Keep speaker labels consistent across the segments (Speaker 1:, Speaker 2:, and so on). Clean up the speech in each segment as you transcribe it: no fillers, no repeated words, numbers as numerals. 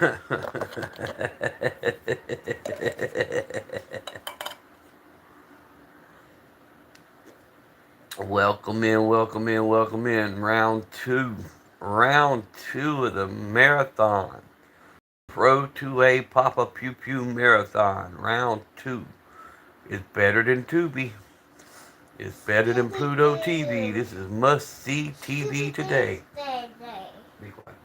Speaker 1: Welcome in, welcome in, welcome in. Round two. Round two of the marathon. Pro 2A Papa Pew Pew Marathon. Round two. It's better than Tubi. It's better than Pluto TV. This is must see TV today. Be quiet.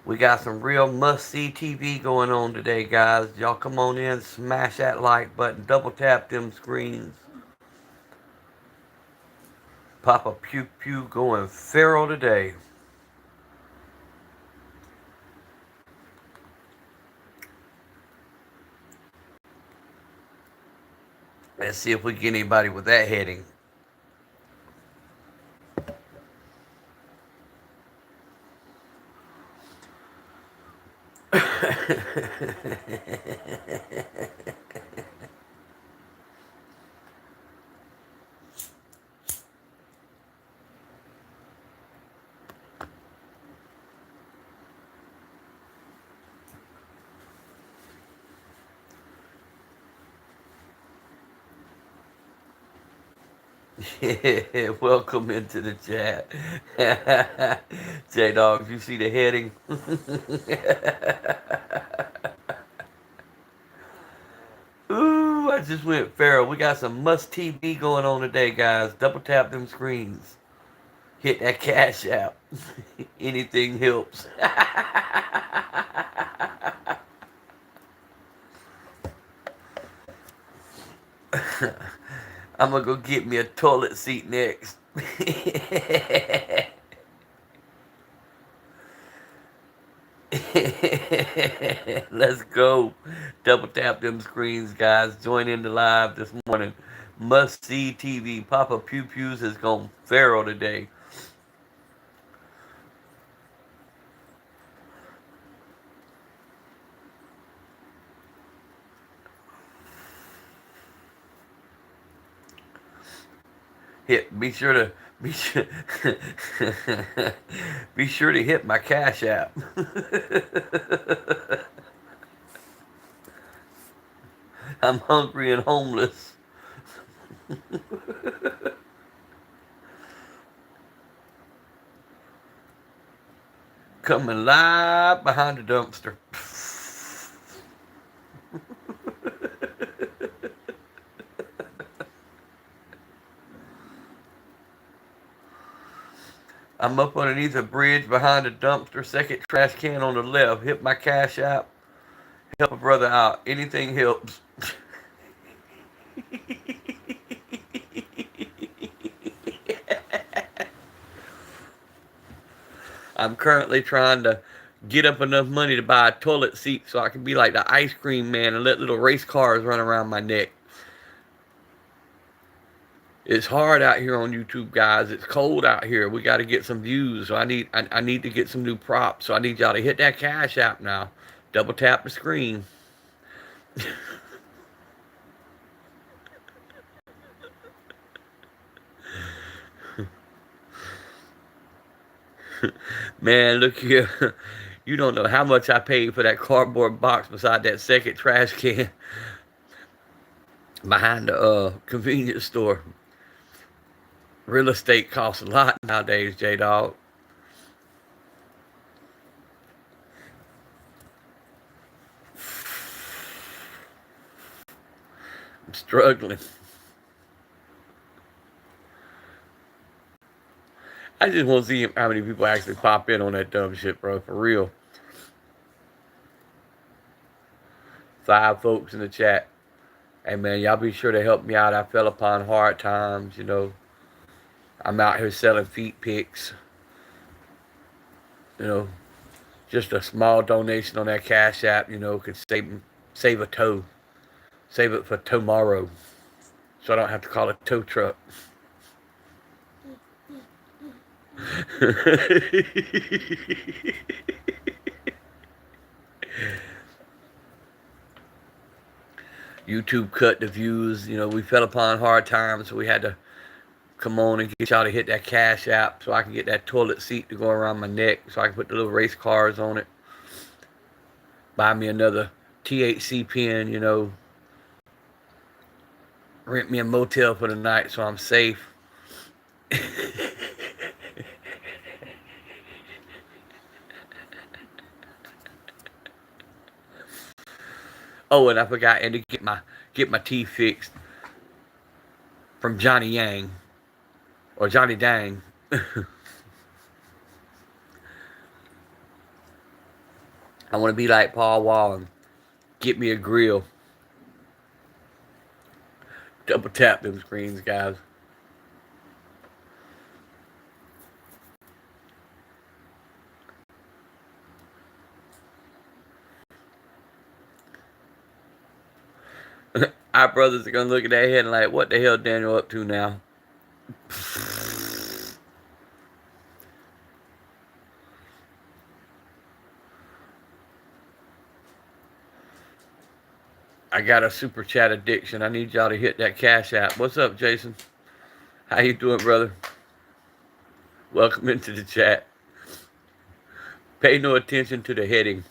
Speaker 1: We got some real must see TV going on today, guys. Y'all come on in, smash that like button, double tap them screens. Papa Pew Pew going feral today. Let's see if we get anybody with that heading. Yeah, welcome into the chat. J Dog, you see the heading? Ooh, I just went feral. We got some must TV going on today, guys. Double tap them screens. Hit that cash app. Anything helps. I'm gonna go get me a toilet seat next. Let's go. Double tap them screens, guys. Join in the live this morning. Must see TV. Papa Pew Pews has gone feral today. Be sure to be sure, be sure to hit my cash app. I'm hungry and homeless. Coming live behind the dumpster. I'm up underneath a bridge behind a dumpster, second trash can on the left. Hit my cash app. Help a brother out. Anything helps. I'm currently trying to get up enough money to buy a toilet seat so I can be like the ice cream man and let little race cars run around my neck. It's hard out here on YouTube, guys. It's cold out here. We got to get some views. So I need to get some new props. So I need y'all to hit that cash app now. Double tap the screen. Man, look here. You don't know how much I paid for that cardboard box beside that second trash can behind the convenience store. Real estate costs a lot nowadays, J Dog. I'm struggling. I just want to see how many people actually pop in on that dumb shit, bro. For real. 5 folks in the chat. Hey, man, y'all be sure to help me out. I fell upon hard times, you know. I'm out here selling feet pics. You know, just a small donation on that Cash App, you know, could save a toe. Save it for tomorrow. So I don't have to call a tow truck. YouTube cut the views. You know, we fell upon hard times, so we had to come on and get y'all to hit that Cash App so I can get that toilet seat to go around my neck so I can put the little race cars on it. Buy me another THC pen, you know. Rent me a motel for the night so I'm safe. Oh, and I forgot, and to get my teeth fixed from Johnny Yang or Johnny Dang. I want to be like Paul Wall and get me a grill. Double tap them screens, guys. Our brothers are gonna look at that head and like, what the hell Daniel up to now? I got a super chat addiction. I need y'all to hit that Cash App. What's up, Jason? How you doing, brother? Welcome into the chat. Pay no attention to the heading.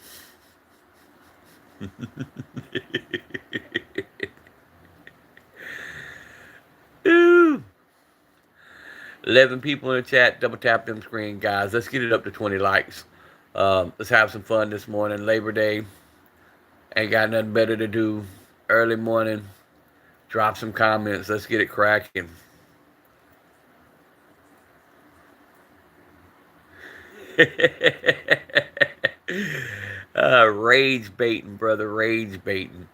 Speaker 1: Ooh. 11 people in the chat. Double tap them screen, guys. Let's get it up to 20 likes. Let's have some fun this morning. Labor Day. Ain't got nothing better to do. Early morning. Drop some comments. Let's get it cracking. Rage baiting, brother. Rage baiting.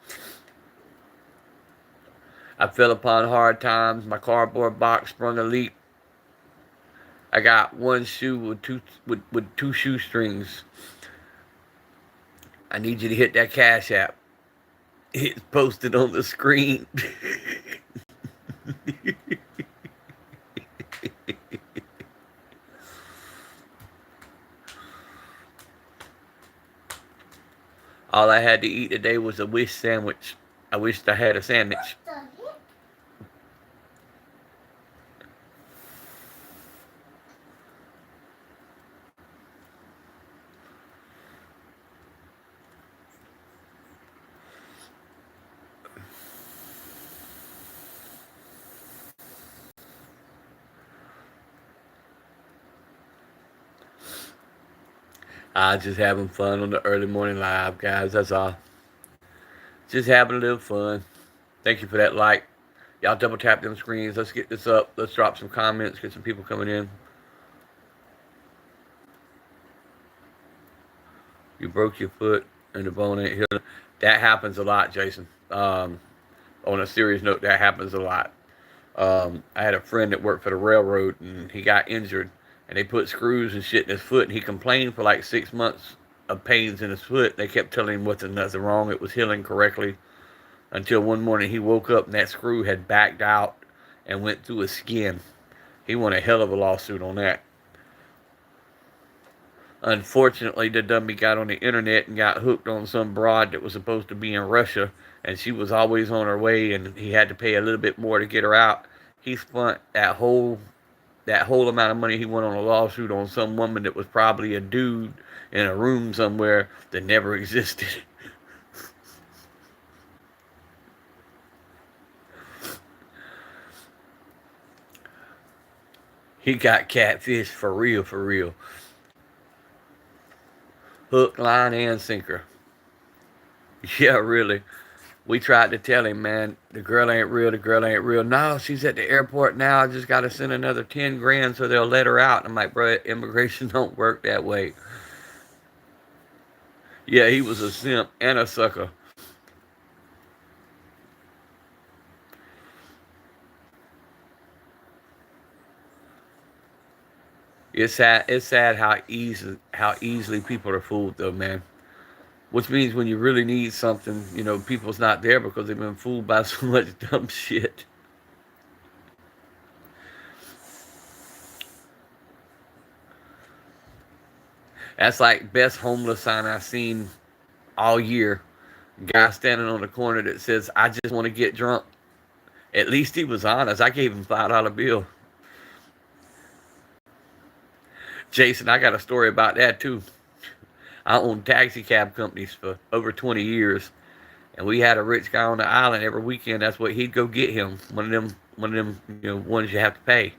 Speaker 1: I fell upon hard times. My cardboard box sprung a leak. I got one shoe with two shoestrings. I need you to hit that Cash App. It's posted on the screen. All I had to eat today was a Wish sandwich. I wished I had a sandwich. Just having fun on the early morning live, guys. That's all. Just having a little fun. Thank you for that like. Y'all double tap them screens. Let's get this up. Let's drop some comments. Get some people coming in. You broke your foot and the bone ain't healing. That happens a lot, Jason. On a serious note, that happens a lot. I had a friend that worked for the railroad and he got injured and they put screws and shit in his foot and he complained for like 6 months of pains in his foot. They kept telling him nothing wrong. It was healing correctly until one morning he woke up and that screw had backed out and went through his skin. He won a hell of a lawsuit on that. Unfortunately, the dummy got on the internet and got hooked on some broad that was supposed to be in Russia, and she was always on her way, and he had to pay a little bit more to get her out. He spent that whole amount of money he went on a lawsuit on some woman that was probably a dude in a room somewhere that never existed. He got catfish for real, for real. Hook, line, and sinker. Yeah, really. We tried to tell him, man, the girl ain't real, the girl ain't real. No, she's at the airport now. I just got to send another 10 grand so they'll let her out. I'm like, bro, immigration don't work that way. Yeah, he was a simp and a sucker. It's sad how easily people are fooled, though, man. Which means when you really need something, you know, people's not there because they've been fooled by so much dumb shit. That's like best homeless sign I've seen all year. Guy standing on the corner that says, "I just want to get drunk." At least he was honest. I gave him $5 bill. Jason, I got a story about that too. I owned taxi cab companies for over 20 years, and we had a rich guy on the island every weekend. That's what he'd go get him. One of them, ones you have to pay.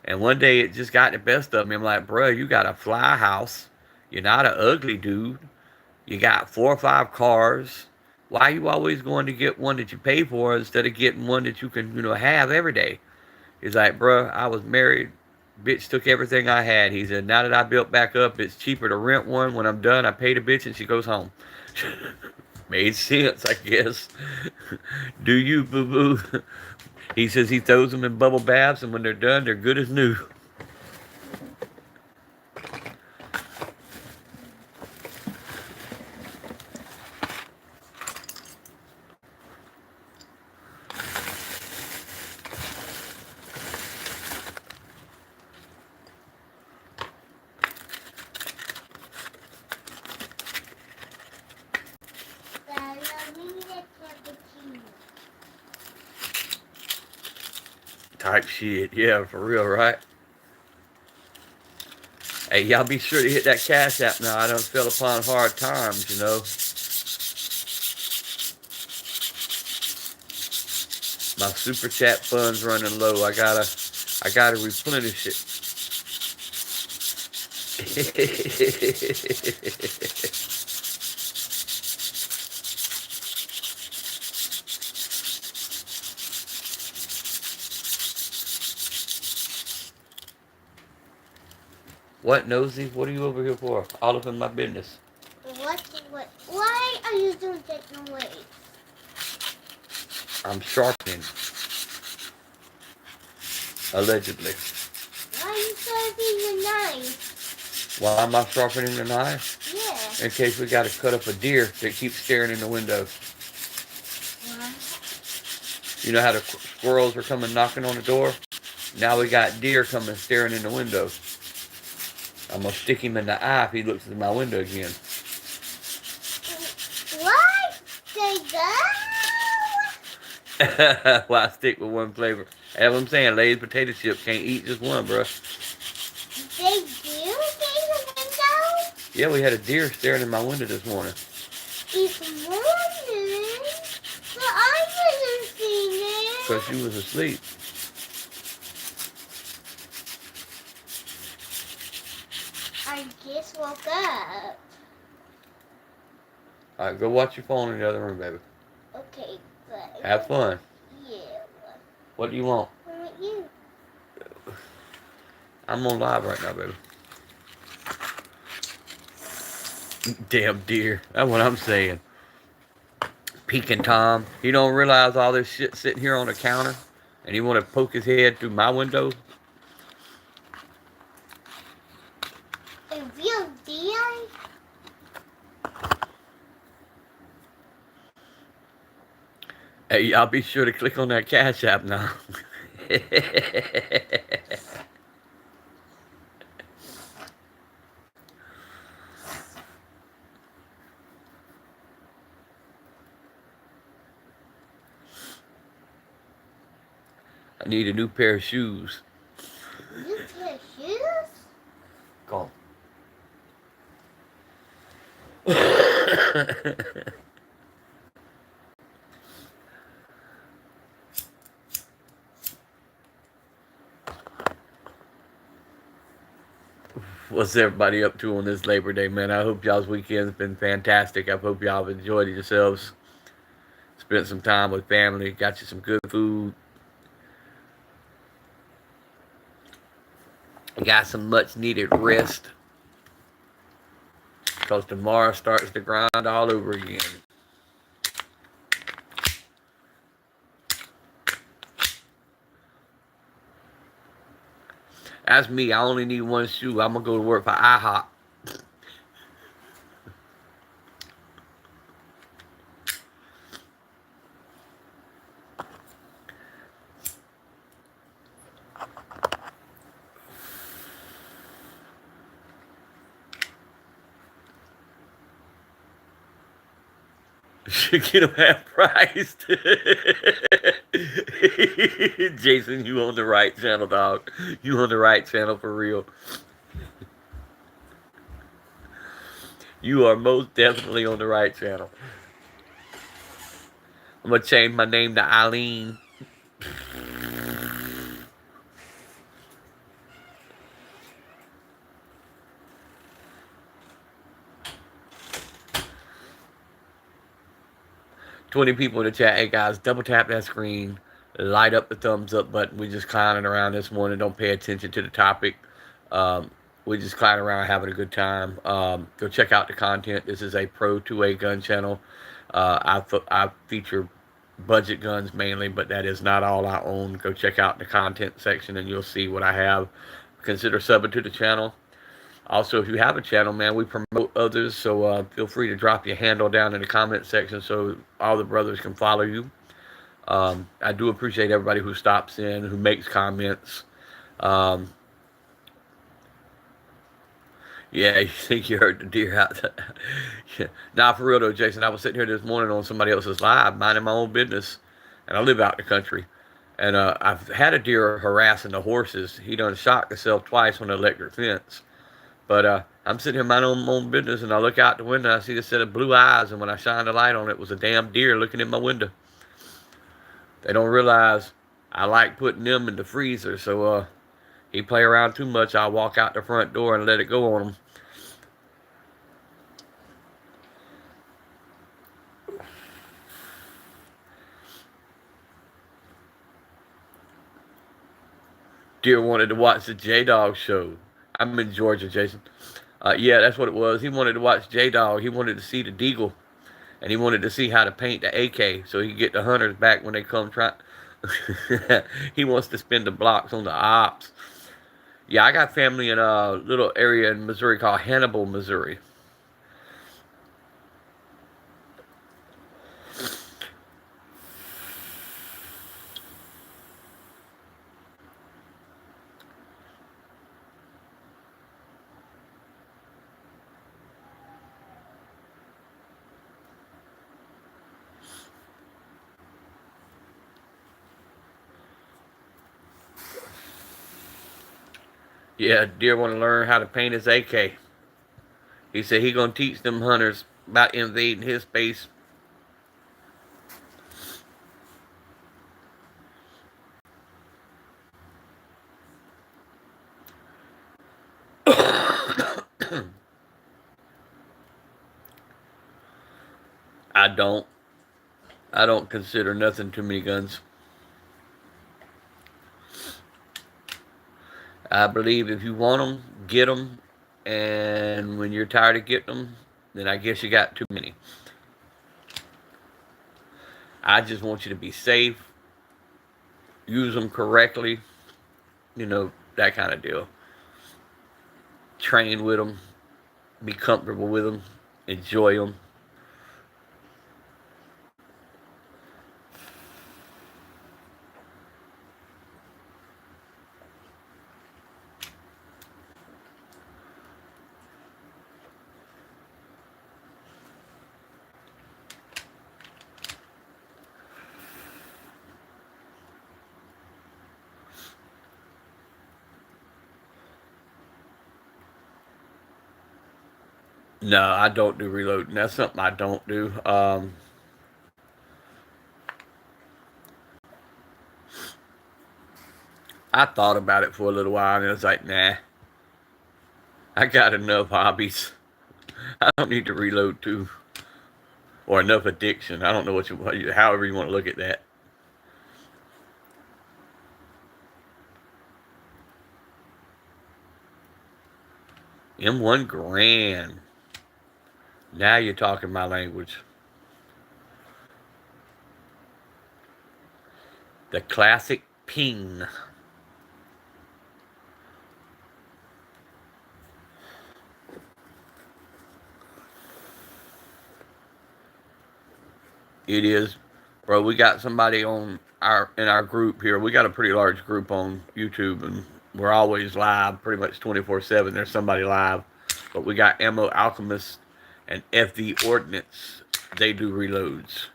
Speaker 1: And one day it just got the best of me. I'm like, bro, you got a fly house. You're not an ugly dude. You got 4 or 5 cars. Why are you always going to get one that you pay for instead of getting one that you can, have every day? He's like, bro, I was married. Bitch took everything I had. He said, now that I built back up, it's cheaper to rent one. When I'm done, I pay the bitch and she goes home. Made sense, I guess. Do you, boo boo? He says he throws them in bubble baths, and when they're done, they're good as new. Type shit. Yeah, for real, right? Hey, y'all be sure to hit that Cash App now. I done fell upon hard times. My super chat fund's running low. I gotta replenish it. What, Nosy? What are you over here for? All up in my business.
Speaker 2: What? Why are you doing that noise?
Speaker 1: I'm sharpening. Allegedly.
Speaker 2: Why are you sharpening the knife?
Speaker 1: Why am I sharpening the knife?
Speaker 2: Yeah.
Speaker 1: In case we gotta cut up a deer that keeps staring in the window.
Speaker 2: What?
Speaker 1: You know how the squirrels are coming knocking on the door? Now we got deer coming staring in the window. I'm gonna stick him in the eye if he looks in my window again.
Speaker 2: What? They go?
Speaker 1: Why stick with one flavor? That's what I'm saying. Lay's potato chip can't eat just one, bro.
Speaker 2: They do stay in the window?
Speaker 1: Yeah, we had a deer staring in my window this morning.
Speaker 2: It's morning, but I wasn't seeing it.
Speaker 1: Because you was asleep.
Speaker 2: I just woke up.
Speaker 1: Alright, go watch your phone in the other room, baby.
Speaker 2: Okay, but...
Speaker 1: Have fun.
Speaker 2: Yeah.
Speaker 1: What do you want?
Speaker 2: What about you?
Speaker 1: I'm on live right now, baby. Damn deer. That's what I'm saying. Peeking Tom. He don't realize all this shit sitting here on the counter, and he want to poke his head through my window.
Speaker 2: A real deer?
Speaker 1: Hey, y'all be sure to click on that Cash App now. I need a new pair of shoes.
Speaker 2: New pair of shoes?
Speaker 1: Go on. What's everybody up to on this Labor Day, man? I hope y'all's weekend's been fantastic. I hope y'all have enjoyed yourselves. Spent some time with family. Got you some good food. Got some much needed rest. Because tomorrow starts the grind all over again. That's me. I only need one shoe. I'm going to go to work for IHOP. Should get them half priced. Jason, you on the right channel, dog. You on the right channel for real. You are most definitely on the right channel. I'm gonna change my name to Eileen. 20 people in the chat. Hey guys, double tap that screen, light up the thumbs up button. We just clowning around this morning. Don't pay attention to the topic. Um, we just clowning around having a good time. Go check out the content. This is a Pro 2A gun channel. I feature budget guns mainly, but that is not all I own. Go check out the content section and you'll see what I have. Consider subbing to the channel. Also, if you have a channel, man, we promote others, so feel free to drop your handle down in the comment section so all the brothers can follow you. I do appreciate everybody who stops in, who makes comments. Um, yeah, you think you heard the deer out there. Yeah. Nah, for real though, Jason, I was sitting here this morning on somebody else's live, minding my own business, and I live out in the country. And I've had a deer harassing the horses. He done shocked himself twice on the electric fence. But I'm sitting here minding my own business, and I look out the window, and I see a set of blue eyes, and when I shine the light on it, it was a damn deer looking in my window. They don't realize I like putting them in the freezer, so he play around too much, I'll walk out the front door and let it go on him. Deer wanted to watch the J-Dog show. I'm in Georgia, Jason. Yeah, that's what it was. He wanted to watch J-Dog. He wanted to see the Deagle. And he wanted to see how to paint the AK so he could get the hunters back when they come try. He wants to spend the blocks on the ops. Yeah, I got family in a little area in Missouri called Hannibal, Missouri. Yeah, deer want to learn how to paint his AK. He said he gonna teach them hunters about invading his space. I don't. I don't consider nothing too many guns. I believe if you want them, get them, and when you're tired of getting them, then I guess you got too many. I just want you to be safe, use them correctly, that kind of deal. Train with them, be comfortable with them, enjoy them. No, I don't do reloading. That's something I don't do. I thought about it for a little while, and it was like, nah, I got enough hobbies. I don't need to reload too, or enough addiction. I don't know however you want to look at that. M1 grand. Now you're talking my language. The classic ping. It is, bro. We got somebody in our group here. We got a pretty large group on YouTube, and we're always live, pretty much 24/7. There's somebody live, but we got Ammo Alchemist and FV Ordnance. They do reloads,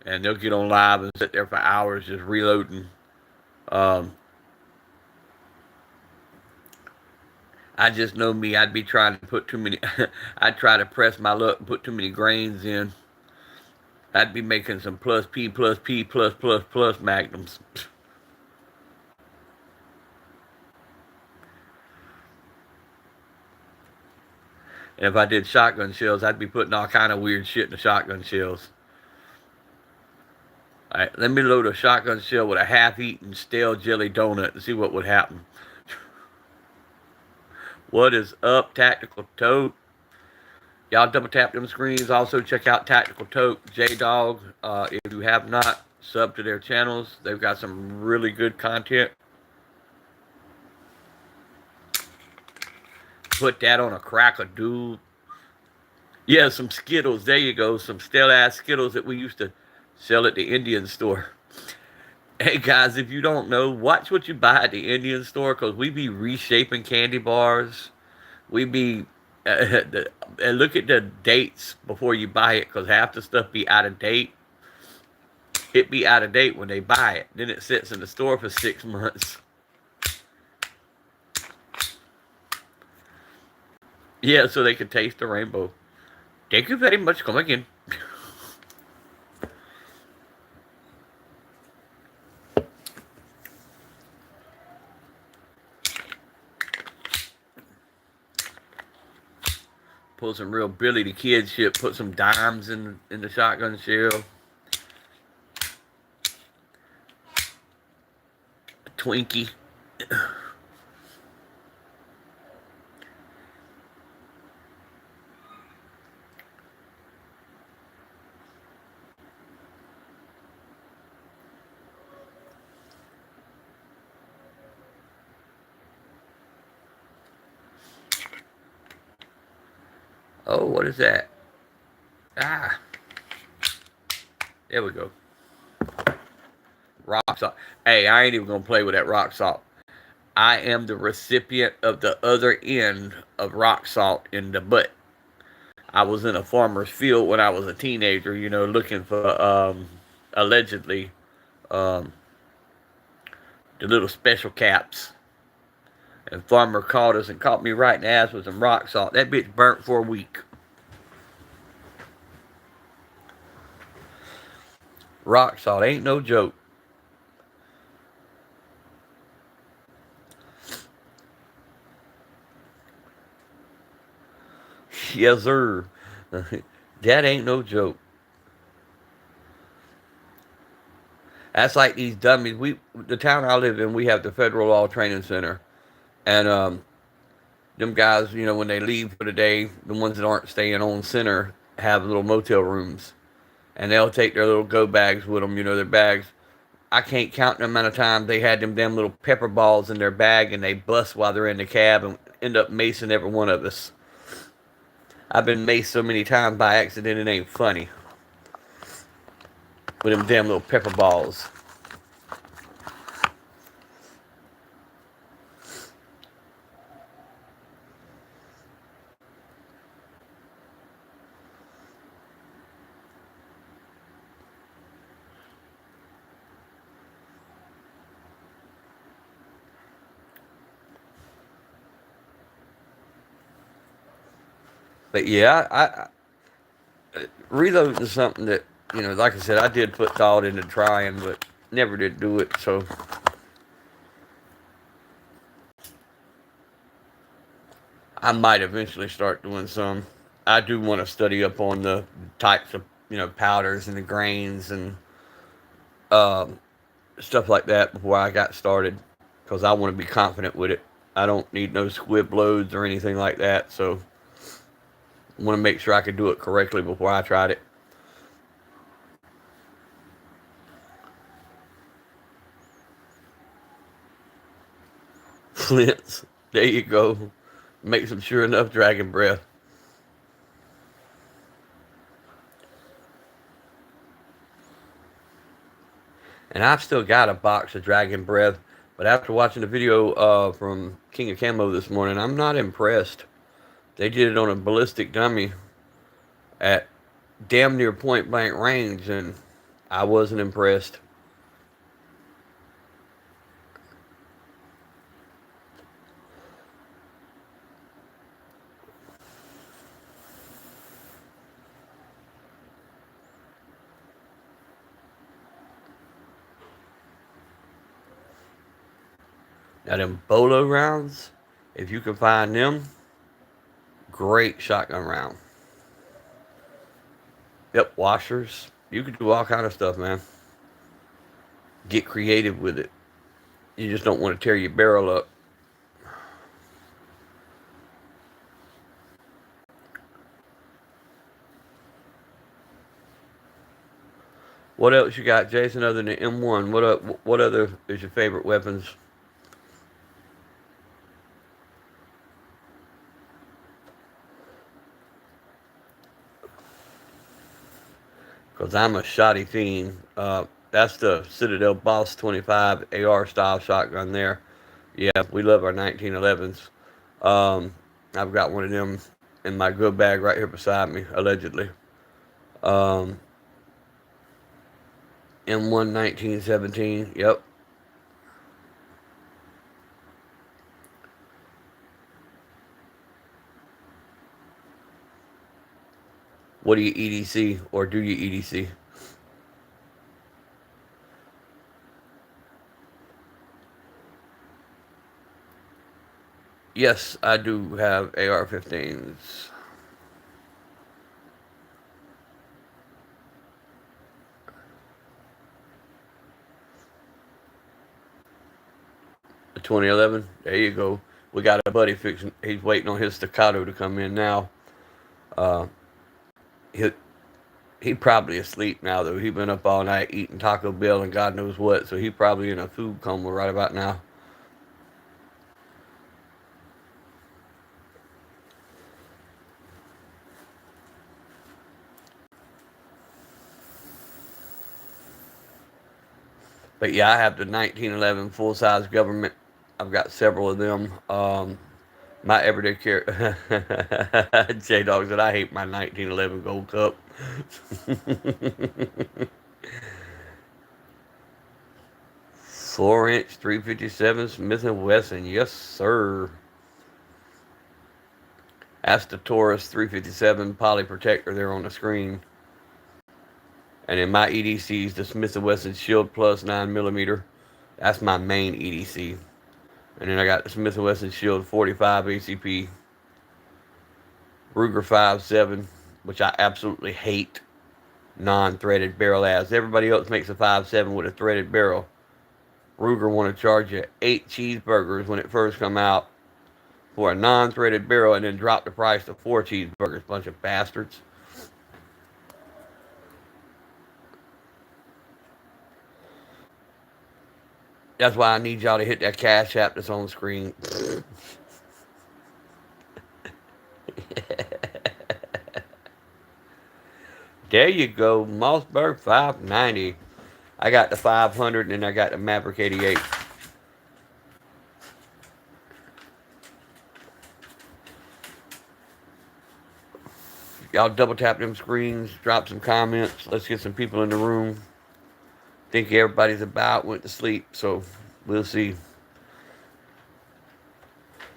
Speaker 1: and they'll get on live and sit there for hours just reloading. I just know me. I'd be trying to put too many. I'd try to press my luck and put too many grains in. I'd be making some plus P plus P plus plus plus magnums. And if I did shotgun shells, I'd be putting all kind of weird shit in the shotgun shells. All right, let me load a shotgun shell with a half-eaten stale jelly donut and see what would happen. What is up, Tactical Tote? Y'all double tap them screens. Also check out Tactical Tote, J Dog. If you have not, sub to their channels. They've got some really good content. Put that on a cracker, dude. Yeah, some Skittles. There you go. Some stale ass Skittles that we used to sell at the Indian store. Hey guys, if you don't know, watch what you buy at the Indian store because we be reshaping candy bars. We be and look at the dates before you buy it because half the stuff be out of date. It be out of date when they buy it. Then it sits in the store for 6 months. Yeah, so they can taste the rainbow. Thank you very much. Come again. Pull some real Billy the Kid shit. Put some dimes in the shotgun shell. A Twinkie. Oh, what is that? Ah, there we go. Rock salt. Hey, I ain't even gonna play with that rock salt. I am the recipient of the other end of rock salt in the butt. I was in a farmer's field when I was a teenager, looking for allegedly um, the little special caps. And farmer caught us and caught me right in the ass with some rock salt. That bitch burnt for a week. Rock salt ain't no joke. Yes, sir. That ain't no joke. That's like these dummies. The town I live in, we have the Federal Law Training Center, and them guys, when they leave for the day, the ones that aren't staying on center have little motel rooms, and they'll take their little go bags with them. Their bags. I can't count the amount of time they had them damn little pepper balls in their bag, and they bust while they're in the cab and end up macing every one of us. I've been maced so many times by accident, it ain't funny. With them damn little pepper balls. But yeah, reloading is something that, like I said, I did put thought into trying, but never did do it. So I might eventually start doing some. I do want to study up on the types of, powders and the grains and um, stuff like that before I got started because I want to be confident with it. I don't need no squib loads or anything like that. So I want to make sure I can do it correctly before I tried it. Flints. There you go. Make some sure enough dragon breath. And I've still got a box of dragon breath, but after watching the video from King of Camo this morning, I'm not impressed. They did it on a ballistic dummy at damn near point blank range, and I wasn't impressed. Now them bolo rounds, if you can find them, great shotgun round. Yep, washers. You can do all kind of stuff, man. Get creative with it. You just don't want to tear your barrel up. What else you got, Jason, other than M1? What other is your favorite weapons? Because I'm a shoddy fiend. That's the Citadel Boss 25 AR style shotgun there. Yeah, we love our 1911s. I've got one of them in my good bag right here beside me, allegedly. Um, M1 1917. Yep. What do you EDC or do you EDC? Yes, I do have AR-15s. The 2011. There you go. We got a buddy fixing. He's waiting on his staccato to come in now. Uh, he he probably asleep now though. He been up all night eating Taco Bell and God knows what. So he probably in a food coma right about now. But yeah, I have the 1911 full size government. I've got several of them. My everyday care. J Dog said I hate my 1911 Gold Cup. 4-inch 357 Smith and Wesson, yes sir. That's the Taurus 357 poly protector there on the screen. And in my EDCs, the Smith and Wesson Shield Plus 9mm. That's my main EDC. And then I got the Smith and Wesson Shield 45 ACP, Ruger 5.7, which I absolutely hate non-threaded barrel as. Everybody else makes a 5.7 with a threaded barrel. Ruger want to charge you 8 cheeseburgers when it first come out for a non-threaded barrel and then drop the price to 4 cheeseburgers. Bunch of bastards. That's why I need y'all to hit that Cashapp that's on the screen. There you go, Mossberg 590. I got the 500 and then I got the Maverick 88. Y'all double tap them screens, drop some comments. Let's get some people in the room. Think everybody's about went to sleep, so we'll see.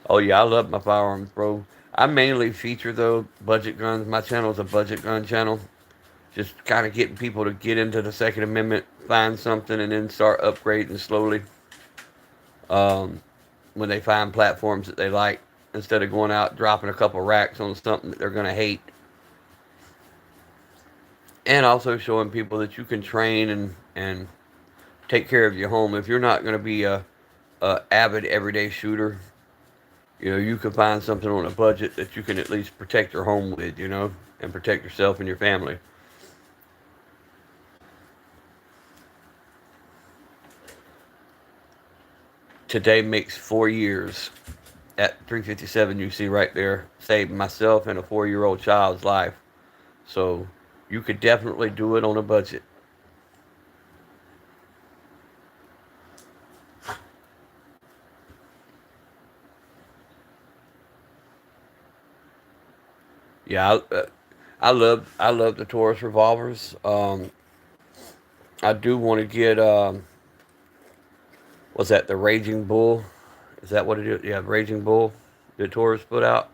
Speaker 1: Oh yeah, I love my firearms, bro. I mainly feature though budget guns. My channel is a budget gun channel. Just kind of getting people to get into the Second Amendment, find something, and then start upgrading slowly. When they find platforms that they like, instead of going out dropping a couple racks on something that they're gonna hate. And also showing people that you can train and take care of your home. If you're not going to be a avid everyday shooter, you can find something on a budget that you can at least protect your home with, and protect yourself and your family. Today makes 4 years at 357. You see right there, saved myself and a 4-year-old child's life. So you could definitely do it on a budget. Yeah, I love the Taurus revolvers. I do want to get what's that? The Raging Bull. Is that what it is? Yeah, Raging Bull. The Taurus put out.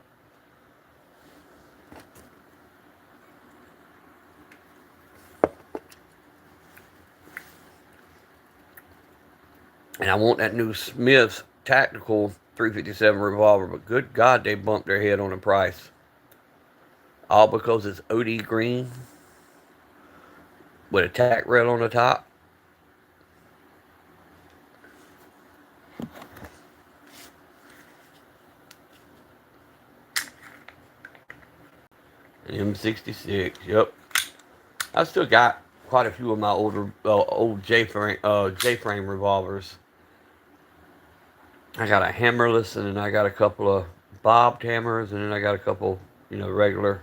Speaker 1: And I want that new Smith's tactical 357 revolver, but good God, they bumped their head on the price. All because it's OD green with a tack rail on the top. M66, yep. I still got quite a few of my old J-frame revolvers. I got a hammerless, and then I got a couple of bobbed hammers, and then I got a couple, regular.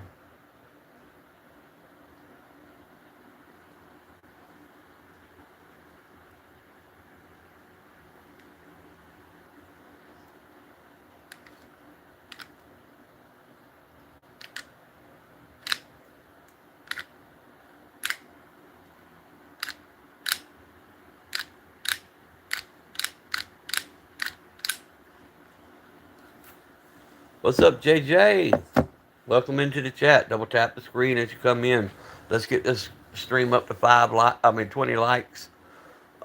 Speaker 1: What's up, JJ? Welcome into the chat. Double tap the screen as you come in. Let's get this stream up to 20 likes.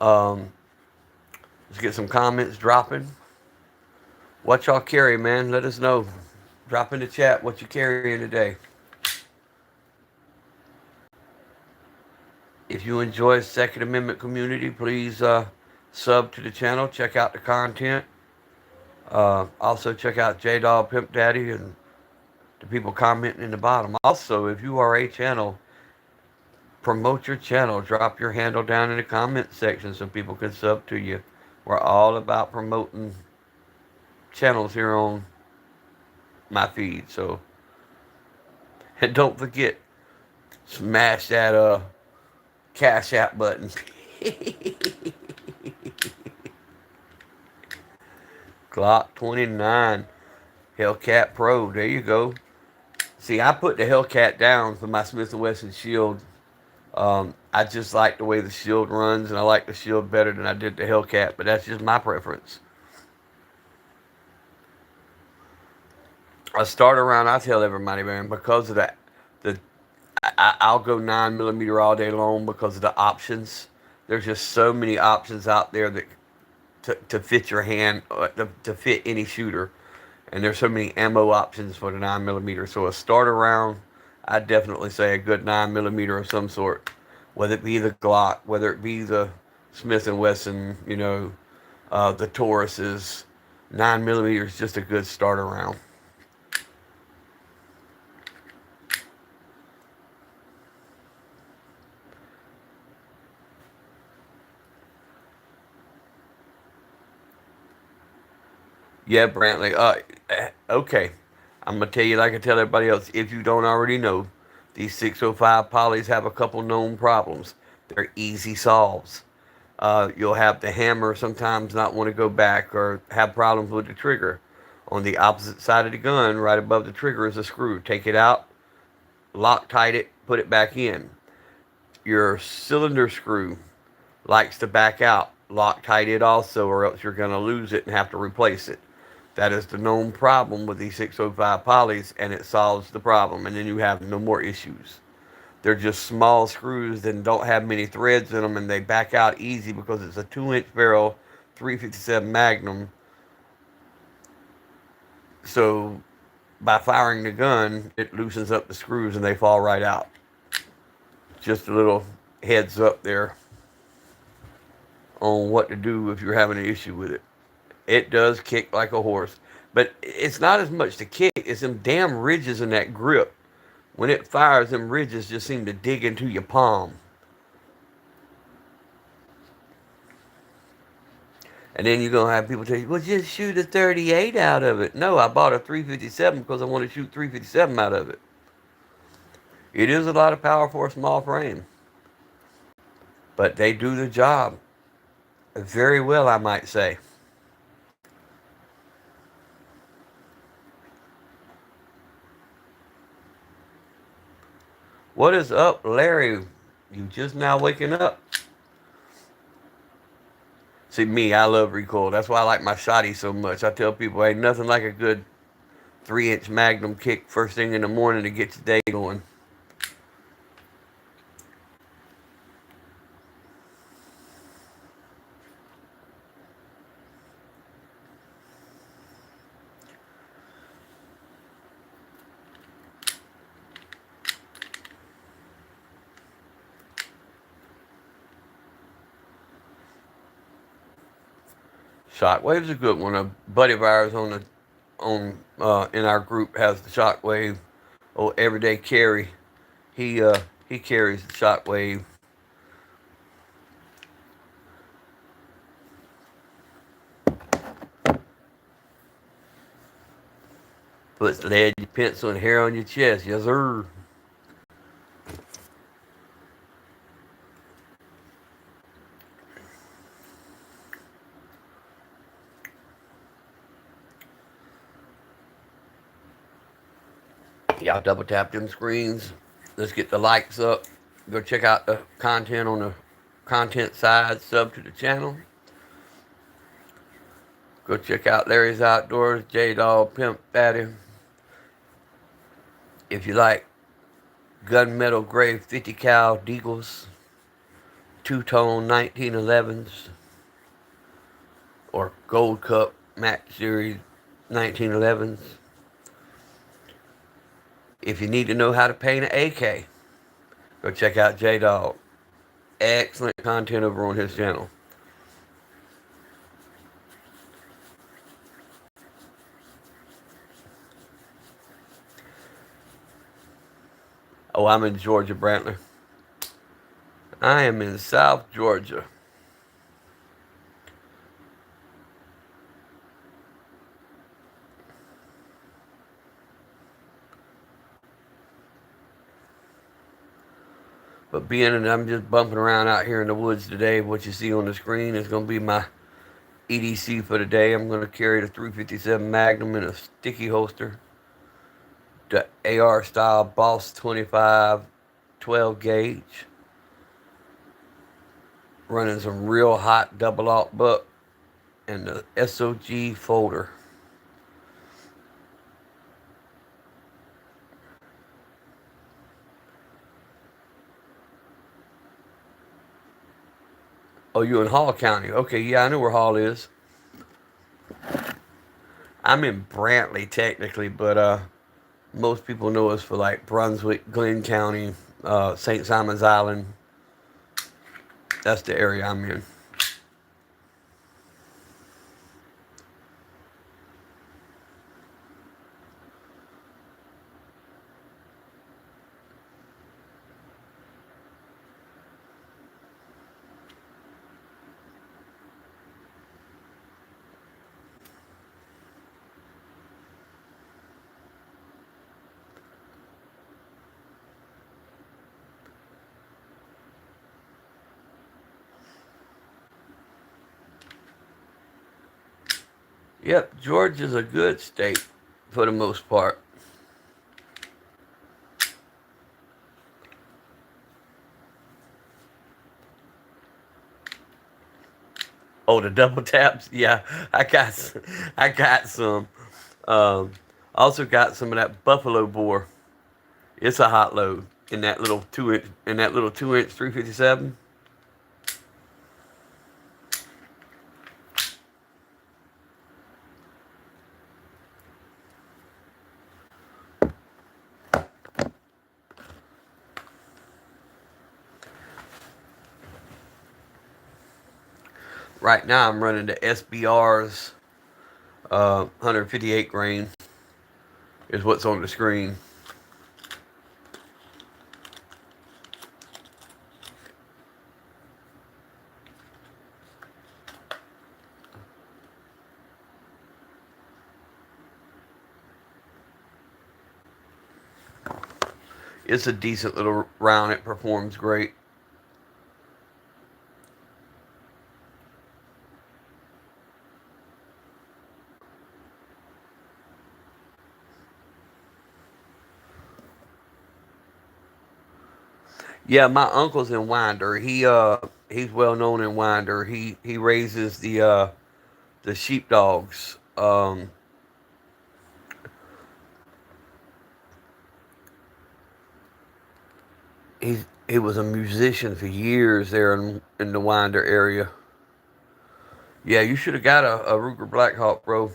Speaker 1: Let's get some comments dropping. What y'all carry, man? Let us know. Drop in the chat what you carrying today. If you enjoy Second Amendment community, please sub to the channel. Check out the content. Also check out J-Dog Pimp Daddy and the people commenting in the bottom. Also, if you are a channel, promote your channel. Drop your handle down in the comment section so people can sub to you. We're all about promoting channels here on my feed. So, and don't forget, smash that Cashapp button. Glock 29 Hellcat Pro. There you go. See, I put the Hellcat down for my Smith & Wesson Shield. I just like the way the Shield runs, and I like the Shield better than I did the Hellcat, but that's just my preference. I start around, I tell everybody, man, because of that, I'll go 9mm all day long because of the options. There's just so many options out there that to fit your hand, to fit any shooter. And there's so many ammo options for the 9mm. So a starter round, I'd definitely say a good 9mm of some sort. Whether it be the Glock, whether it be the Smith & Wesson, the Tauruses, 9mm is just a good starter round. Yeah, Brantley. Okay. I'm going to tell you like I tell everybody else. If you don't already know, these 605 polys have a couple known problems. They're easy solves. You'll have the hammer sometimes not want to go back or have problems with the trigger. On the opposite side of the gun, right above the trigger, is a screw. Take it out, Loctite it, put it back in. Your cylinder screw likes to back out. Loctite it also, or else you're going to lose it and have to replace it. That is the known problem with these 605 polys, and it solves the problem, and then you have no more issues. They're just small screws that don't have many threads in them, and they back out easy because it's a 2-inch barrel 357 Magnum. So by firing the gun, it loosens up the screws and they fall right out. Just a little heads up there on what to do if you're having an issue with it. It does kick like a horse. But it's not as much the kick, it's them damn ridges in that grip. When it fires, them ridges just seem to dig into your palm. And then you're going to have people tell you, well, just shoot a 38 out of it. No, I bought a 357 because I want to shoot 357 out of it. It is a lot of power for a small frame. But they do the job very well, I might say. What is up, Larry? You just now waking up? See, me, I love recoil. That's why I like my shotty so much. I tell people, ain't nothing like a good 3-inch Magnum kick first thing in the morning to get your day going. Shockwave's a good one. A buddy of ours in our group has the Shockwave. Oh, everyday carry. He uh he carries the Shockwave. Puts lead, pencil, and hair on your chest. Yes, sir. Y'all double tap them screens. Let's get the likes up. Go check out the content on the content side. Sub to the channel. Go check out Larry's Outdoors, J Dog, Pimp Fatty. If you like gunmetal gray 50 cal deagles, two-tone 1911s, or Gold Cup Max Series 1911s. If you need to know how to paint an AK, go check out J Dog. Excellent content over on his channel. Oh, I'm in Georgia, Brantler. I am in South Georgia. But being that I'm just bumping around out here in the woods today, what you see on the screen is going to be my EDC for the day. I'm going to carry the 357 Magnum in a sticky holster, the AR style Boss 25 12 gauge, running some real hot double aught buck, and the SOG folder. Oh, you in Hall County? Okay, yeah, I know where Hall is. I'm in Brantley technically, but most people know us for like Brunswick, Glenn County, St. Simon's Island. That's the area I'm in. Yep, Georgia's a good state for the most part. Oh, the double taps. Yeah, I got some. Um, also got some of that buffalo boar. It's a hot load in that little 2-inch 357. Right now I'm running the SBR's 158 grain is what's on the screen. It's a decent little round. It performs great. Yeah, my uncle's in Winder. He's well known in Winder. He raises the sheepdogs. He was a musician for years there in the Winder area. Yeah, you should have got a Ruger Blackhawk, bro.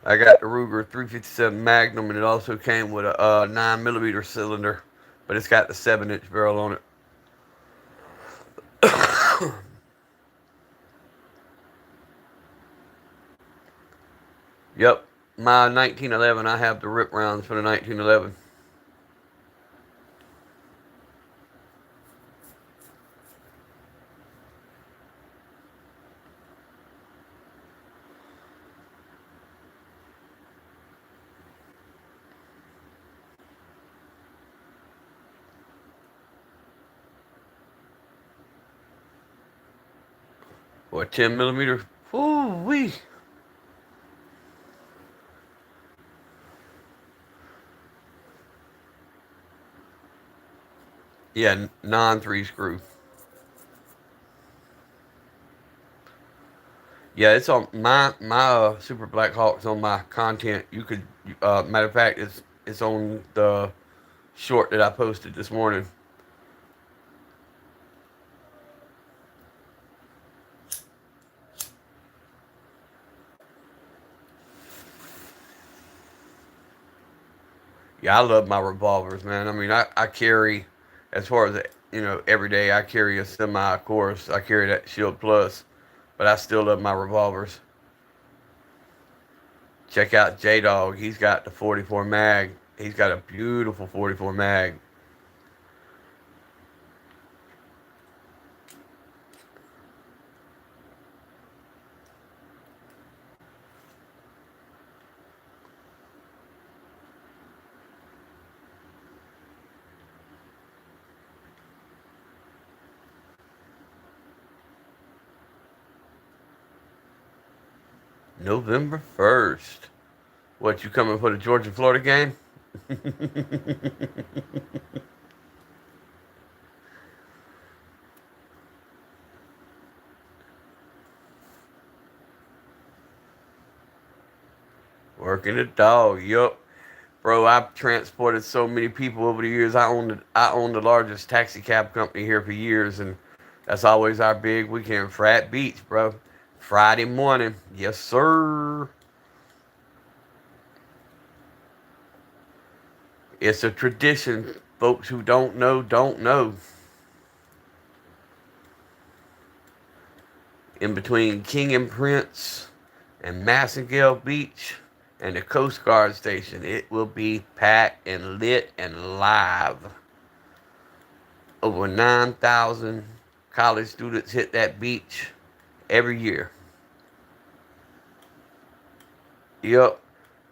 Speaker 1: I got the Ruger 357 Magnum, and it also came with a 9mm cylinder, but it's got the 7-inch barrel on it. Yep, my 1911. I have the rip rounds for the 1911. Or 10 millimeter. Ooh wee. Yeah, non three screw. Yeah, it's on my Super Black Hawk's on my content. You could, matter of fact, it's on the short that I posted this morning. Yeah, I love my revolvers, man. I mean, I carry, as far as every day, I carry a semi. Of course, I carry that Shield Plus, but I still love my revolvers. Check out J Dog. He's got the 44 mag. He's got a beautiful 44 mag. November 1st. What, you coming for the Georgia Florida game? Working the dog. Yup. Bro, I've transported so many people over the years. I owned the largest taxi cab company here for years, and that's always our big weekend. Frat Beach, bro. Friday morning. Yes, sir. It's a tradition. Folks who don't know, don't know. In between King and Prince and Massengale Beach and the Coast Guard station, it will be packed and lit and live. Over 9,000 college students hit that beach every year. Yup,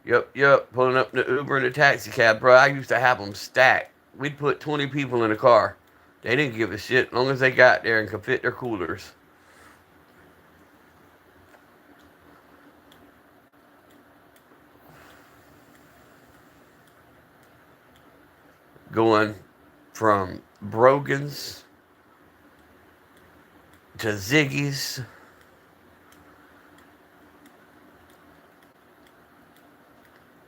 Speaker 1: yup. Pulling up in the Uber and the taxi cab, bro. I used to have them stacked. We'd put 20 people in the car. They didn't give a shit as long as they got there and could fit their coolers. Going from Brogan's to Ziggy's.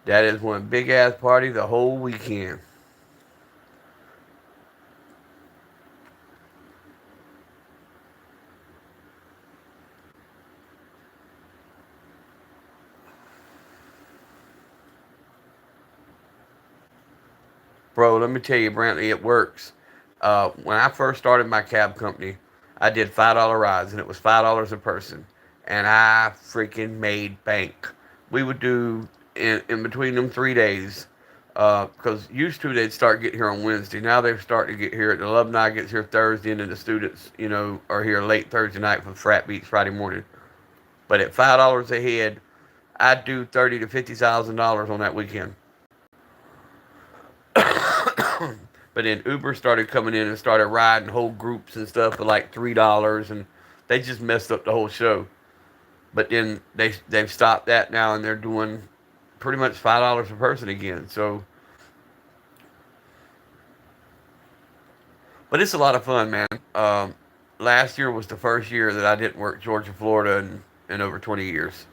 Speaker 1: That is one big ass party the whole weekend. Bro, let me tell you, Brantley, it works. When I first started my cab company, I did $5 rides, and it was $5 a person, and I freaking made bank. We would do in between them 3 days, because used to they'd start getting here on Wednesday. Now they're starting to get here. The alumni gets here Thursday, and then the students, are here late Thursday night for frat beats Friday morning. But at $5 a head, I'd do $30,000 to $50,000 on that weekend. But then Uber started coming in and started riding whole groups and stuff for like $3, and they just messed up the whole show. But then they've stopped that now, and they're doing pretty much $5 a person again. So, but it's a lot of fun, man. Last year was the first year that I didn't work Georgia, Florida, in over 20 years.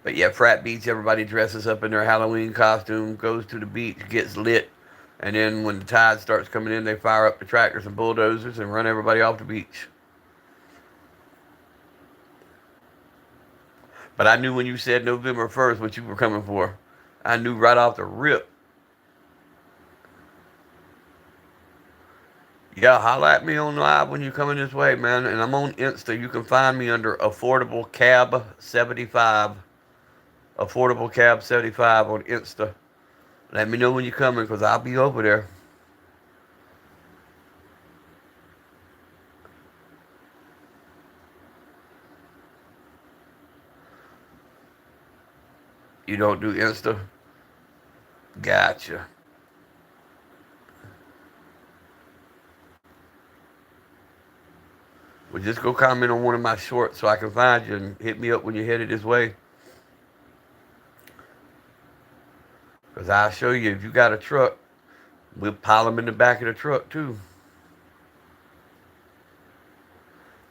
Speaker 1: But yeah, frat beats. Everybody dresses up in their Halloween costume, goes to the beach, gets lit, and then when the tide starts coming in, they fire up the tractors and bulldozers and run everybody off the beach. But I knew when you said November 1st what you were coming for. I knew right off the rip. Yeah, holla at me on live when you're coming this way, man. And I'm on Insta. You can find me under Affordable Cab 75. Affordable Cab 75 on Insta. Let me know when you're coming because I'll be over there. You don't do Insta? Gotcha. Well, just go comment on one of my shorts so I can find you and hit me up when you're headed this way. Because I'll show you if you got a truck, we'll pile them in the back of the truck too.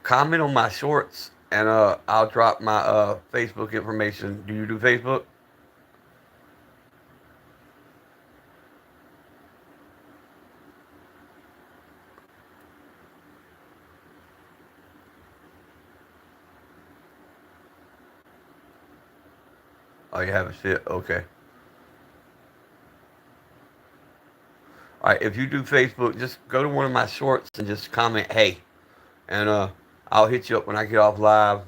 Speaker 1: Comment on my shorts and I'll drop my Facebook information. Do you do Facebook? Oh, you haven't shit? Okay. Alright, if you do Facebook, just go to one of my shorts and just comment, hey. And I'll hit you up when I get off live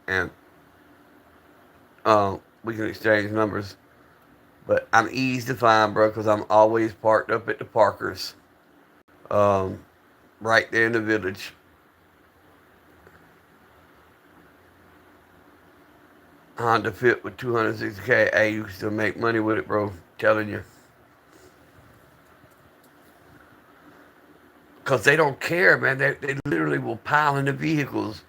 Speaker 1: and we can exchange numbers. But I'm easy to find, bro, because I'm always parked up at the Parkers. Um, right there in the village. Honda Fit with 260K. Hey, you can still make money with it, bro. Telling you. Because they don't care, man. They literally will pile into vehicles.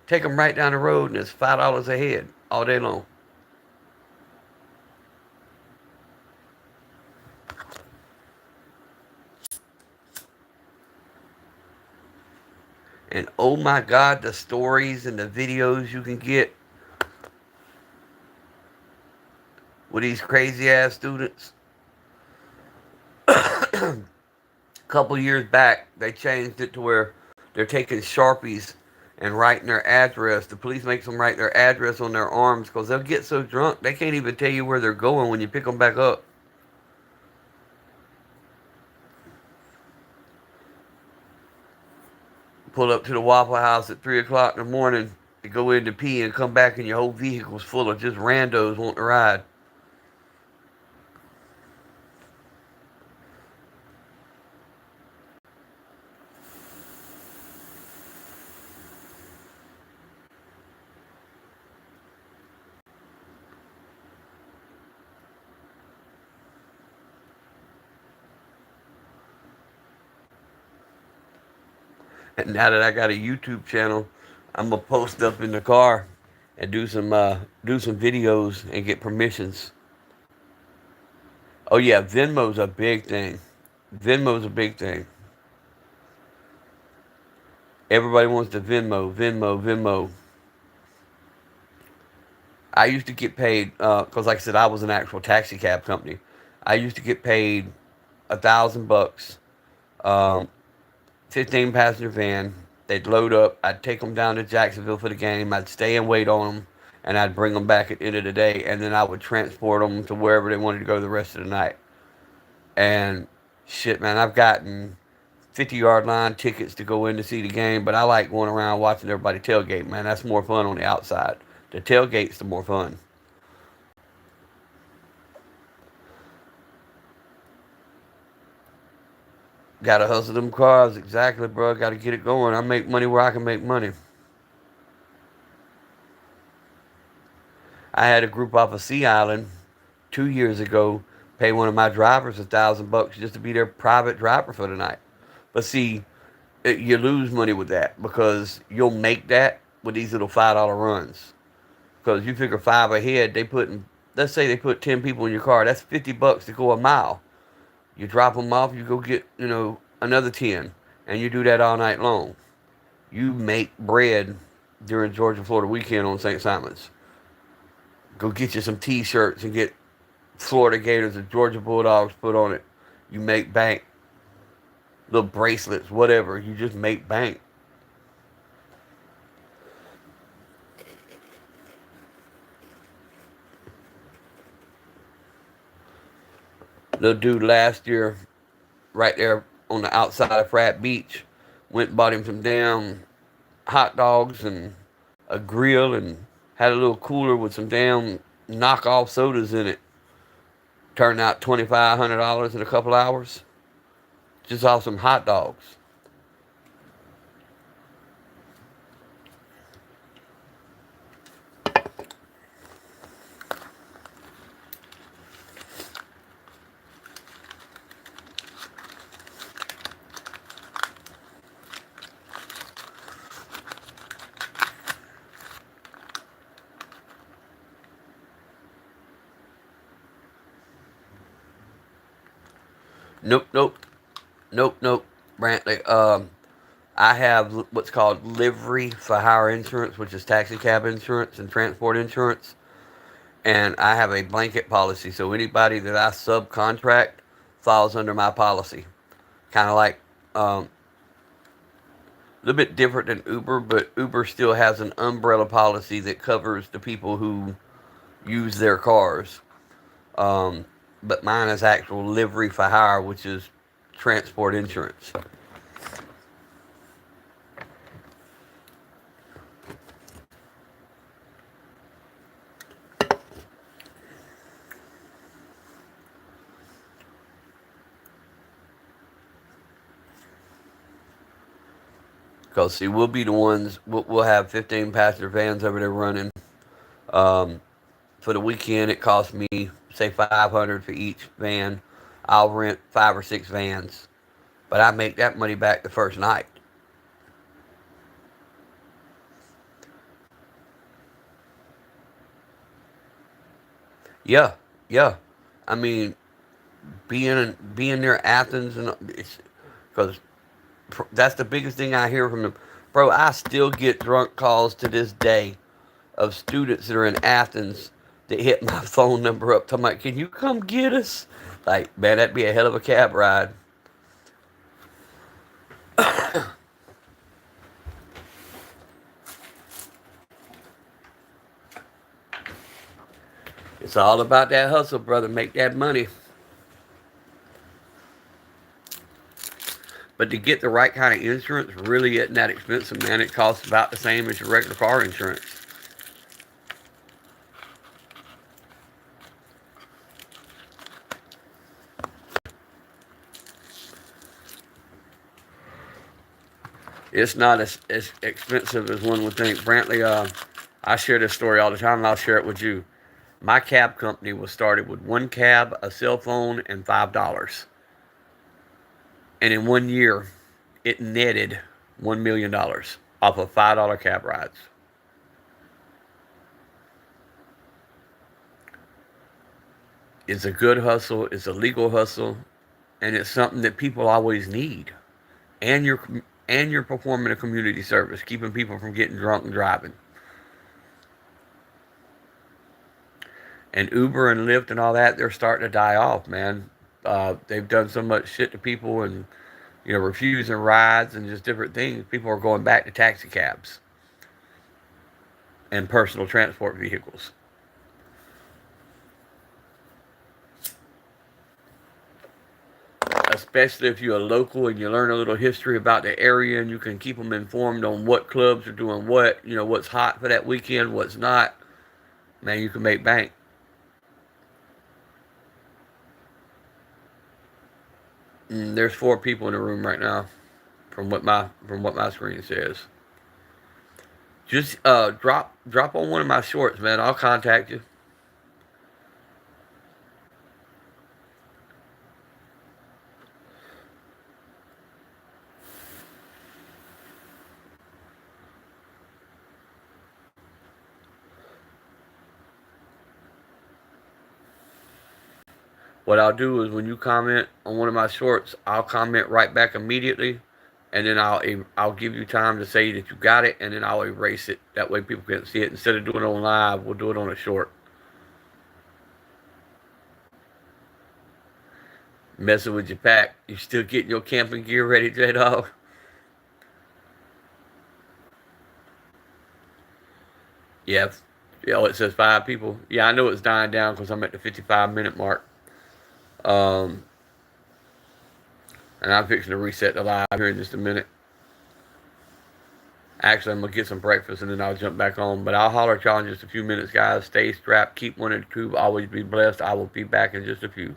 Speaker 1: Take them right down the road and it's $5 a head all day long. And oh my God, the stories and the videos you can get with these crazy ass students. A couple years back, they changed it to where they're taking Sharpies and writing their address. The police makes them write their address on their arms because they'll get so drunk they can't even tell you where they're going when you pick them back up. Pull up to the Waffle House at 3 o'clock in the morning to go in to pee and come back and your whole vehicle's full of just randos wanting to ride. And now that I got a YouTube channel, I'm gonna post up in the car and do some videos and get permissions. Oh yeah, Venmo's a big thing. Venmo's a big thing. Everybody wants to Venmo, Venmo, Venmo. I used to get paid because, like I said, I was an actual taxi cab company. I used to get paid $1,000, 15 passenger van. They'd load up. I'd take them down to Jacksonville for the game. I'd stay and wait on them, and I'd bring them back at the end of the day, and then I would transport them to wherever they wanted to go the rest of the night. And shit, man, I've gotten 50-yard line tickets to go in to see the game, but I like going around watching everybody tailgate, man. That's more fun on the outside. The tailgate's the more fun. Gotta hustle them cars, exactly, bro. Gotta get it going. I make money where I can make money. I had a group off of Sea Island 2 years ago pay one of my drivers $1,000 just to be their private driver for the night. But see, you lose money with that because you'll make that with these little $5 runs. Because you figure five ahead, let's say they put 10 people in your car. That's $50 to go a mile. You drop them off, you go get, another 10. And you do that all night long. You make bread during Georgia Florida weekend on St. Simon's. Go get you some t-shirts and get Florida Gators or Georgia Bulldogs put on it. You make bank. Little bracelets, whatever. You just make bank. Little dude last year, right there on the outside of Frat Beach, went and bought him some damn hot dogs and a grill and had a little cooler with some damn knockoff sodas in it. Turned out $2,500 in a couple hours. Just off some hot dogs. Nope, nope, nope, nope. Brantley. I have what's called livery for hire insurance, which is taxi cab insurance and transport insurance. And I have a blanket policy, so anybody that I subcontract falls under my policy. Kind of like a little bit different than Uber, but Uber still has an umbrella policy that covers the people who use their cars. Um, but mine is actual livery for hire, which is transport insurance. Because, see, we'll be the ones, we'll have 15 passenger vans over there running. Um, for the weekend, it costs me, say, 500 for each van. I'll rent 5 or 6 vans, but I make that money back the first night. Yeah, yeah. I mean, being near Athens and because that's the biggest thing I hear from them. Bro, I still get drunk calls to this day of students that are in Athens that hit my phone number up talking about, can you come get us? Like, man, that'd be a hell of a cab ride. It's all about that hustle, brother. Make that money. But to get the right kind of insurance really isn't that expensive, man. It costs about the same as your regular car insurance. It's not as expensive as one would think. Brantley, I share this story all the time, and I'll share it with you. My cab company was started with one cab, a cell phone, and $5. And in 1 year, it netted $1 million off of $5 cab rides. It's a good hustle. It's a legal hustle, and it's something that people always need. And you're performing a community service, keeping people from getting drunk and driving. And Uber and Lyft and all that, they're starting to die off, man. They've done so much shit to people, and refusing rides and just different things. People are going back to taxi cabs and personal transport vehicles. Especially if you're a local and you learn a little history about the area, and you can keep them informed on what clubs are doing what, what's hot for that weekend, what's not. Man, you can make bank. There's 4 people in the room right now, from what my screen says. Just drop on one of my shorts, man. I'll contact you. What I'll do is when you comment on one of my shorts, I'll comment right back immediately, and then I'll give you time to say that you got it, and then I'll erase it. That way people can see it. Instead of doing it on live, we'll do it on a short. Messing with your pack. You still getting your camping gear ready, J-Dog? Yeah. Yeah, it says 5 people. Yeah, I know it's dying down because I'm at the 55-minute mark. Um, and I'm fixing to reset the live here in just a minute. Actually, I'm going to get some breakfast and then I'll jump back on. But I'll holler at y'all in just a few minutes, guys. Stay strapped. Keep one and two. Always be blessed. I will be back in just a few.